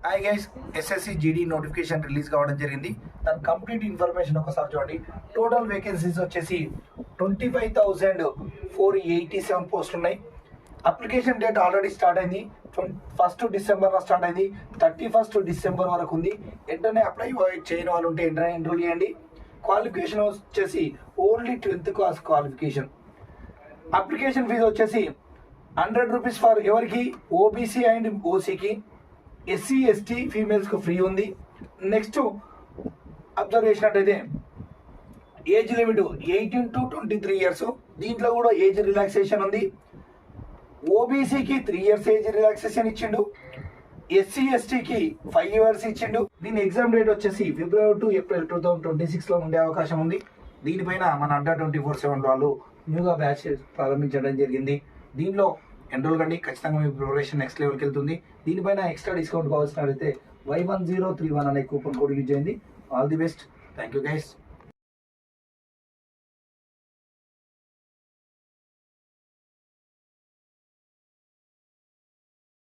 Hi guys, SSC GD notification release కావడం జరిగింది. దాని కంప్లీట్ ఇన్ఫర్మేషన్ ఒకసారి చూడండి. టోటల్ వేకెన్సీస్ వచ్చేసి 25,487 పోస్టులు ఉన్నాయి. అప్లికేషన్ డేట్ ఆల్రెడీ స్టార్ట్ అయింది. 1 డిసెంబర్ స్టార్ట్ అయింది. 31 డిసెంబర్ వరకు ఉంది. వెంటనే అప్లై చేయని వాళ్ళు ఉంటే వెంటనే ఎంట్రోల్ చేయండి. క్వాలిఫికేషన్ వచ్చేసి only 10th class qualification. Application fee వచ్చేసి 100 రూపీస్ ఫర్ ఎవరికి, ఓబీసీ అండ్ ఓసీకి. ఎస్సీ ఎస్టీ ఫీమేల్స్కి ఫ్రీ ఉంది. నెక్స్ట్ అబ్జర్వ్ చేసినట్టయితే ఏజ్ లిమిట్ 18 to 23 ఇయర్స్. దీంట్లో కూడా ఏజ్ రిలాక్సేషన్ ఉంది. ఓబీసీకి 3 years ఏజ్ రిలాక్సేషన్ ఇచ్చిండు. ఎస్సీ ఎస్టీకి 5 years ఇచ్చిండు. దీని ఎగ్జామ్ డేట్ వచ్చేసి February to April 2026లో ఉండే అవకాశం ఉంది. దీనిపైన మన Under 24/7 వాళ్ళు న్యూగా బ్యాచ్ ప్రారంభించడం జరిగింది. దీనిలో ఎన్రోల్ కండి, ఖచ్చితంగా మీ ప్రిపరేషన్ నెక్స్ట్ లెవెల్కి వెళ్తుంది. దీనిపైన ఎక్స్ట్రా డిస్కౌంట్ కావాల్సినట్లయితే Y1031 అనే కూపన్ కోడ్ యూజ్ చేయండి. All the best. Thank you guys.